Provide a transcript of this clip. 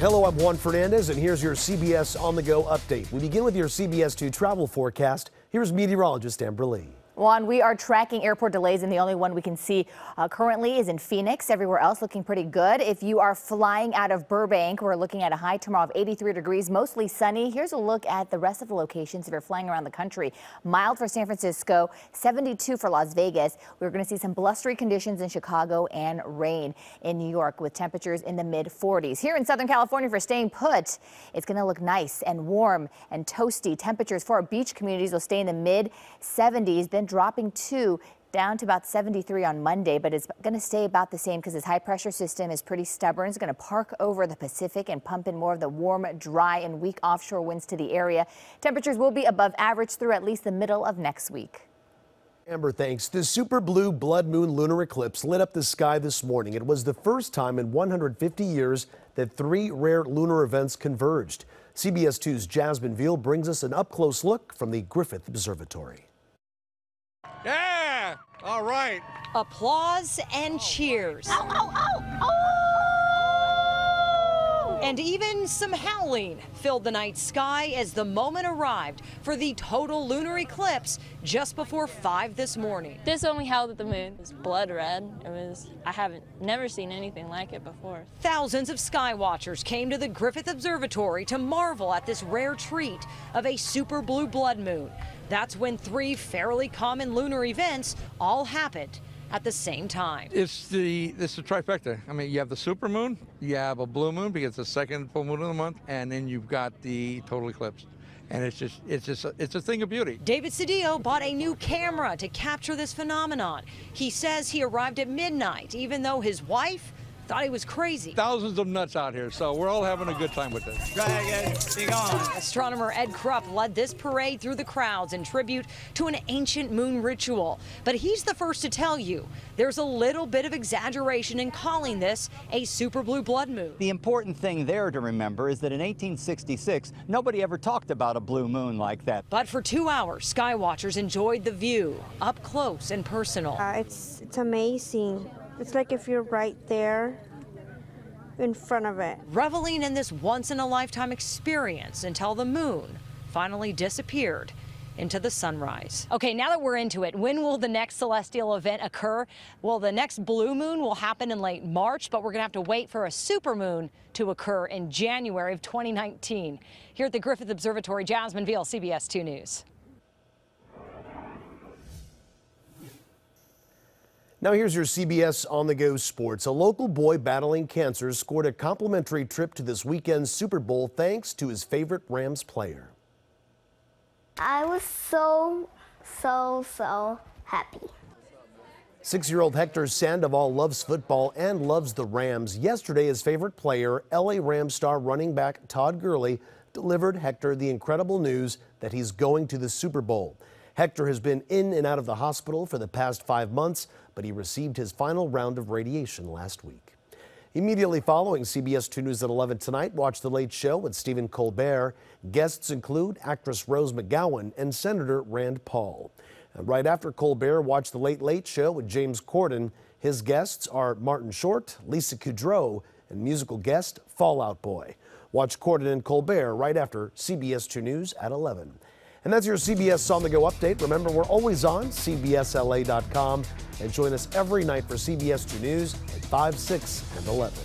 Hello, I'm Juan Fernandez, and here's your CBS On The Go update. We begin with your CBS 2 travel forecast. Here's meteorologist Amber Lee. Juan, we are tracking airport delays, and the only one we can see currently is in Phoenix. Everywhere else looking pretty good. If you are flying out of Burbank, we're looking at a high tomorrow of 83 degrees, mostly sunny. Here's a look at the rest of the locations if you're flying around the country. Mild for San Francisco, 72 for Las Vegas. We're going to see some blustery conditions in Chicago and rain in New York with temperatures in the mid-40s. Here in Southern California for staying put, it's going to look nice and warm and toasty. Temperatures for our beach communities will stay in the mid-70s, then dropping down to about 73 on Monday, but it's going to stay about the same because this high pressure system is pretty stubborn. It's going to park over the Pacific and pump in more of the warm, dry and weak offshore winds to the area. Temperatures will be above average through at least the middle of next week. Amber, thanks. The super blue blood moon lunar eclipse lit up the sky this morning. It was the first time in 150 years that three rare lunar events converged. CBS 2's Jasmine Veal brings us an up-close look from the Griffith Observatory. Yeah! All right. Applause and cheers. Oh, oh, oh, oh! And even some howling filled the night sky as the moment arrived for the total lunar eclipse just before 5 this morning. This only held at the moon. It was blood red. I haven't never seen anything like it before. Thousands of sky watchers came to the Griffith Observatory to marvel at this rare treat of a super blue blood moon. That's when three fairly common lunar events all happened at the same time. This is a trifecta. I mean, you have the supermoon, you have a blue moon because it's the second full moon of the month, and then you've got the total eclipse. And it's a thing of beauty. David Cedillo bought a new camera to capture this phenomenon. He says he arrived at midnight, even though his wife thought he was crazy. Thousands of nuts out here, so we're all having a good time with this. Be gone. Astronomer Ed Krupp led this parade through the crowds in tribute to an ancient moon ritual. But he's the first to tell you there's a little bit of exaggeration in calling this a super blue blood moon. The important thing there to remember is that in 1866, nobody ever talked about a blue moon like that. But for 2 hours, sky watchers enjoyed the view up close and personal. It's amazing. It's like if you're right there in front of it. Reveling in this once-in-a-lifetime experience until the moon finally disappeared into the sunrise. Okay, now that we're into it, when will the next celestial event occur? Well, the next blue moon will happen in late March, but we're going to have to wait for a supermoon to occur in January of 2019. Here at the Griffith Observatory, Jasmine Veal, CBS 2 News. Now here's your CBS On The Go sports. A local boy battling cancer scored a complimentary trip to this weekend's Super Bowl thanks to his favorite Rams player. I was so happy. 6-year-old Hector Sandoval loves football and loves the Rams. Yesterday, his favorite player, LA Rams star running back Todd Gurley, delivered Hector the incredible news that he's going to the Super Bowl. Hector has been in and out of the hospital for the past 5 months, but he received his final round of radiation last week. Immediately following CBS 2 News at 11 tonight, watch The Late Show with Stephen Colbert. Guests include actress Rose McGowan and Senator Rand Paul. And right after Colbert, watch The Late Late Show with James Corden. His guests are Martin Short, Lisa Kudrow, and musical guest Fall Out Boy. Watch Corden and Colbert right after CBS 2 News at 11. And that's your CBS On The Go update. Remember, we're always on CBSLA.com and join us every night for CBS 2 News at 5, 6, and 11.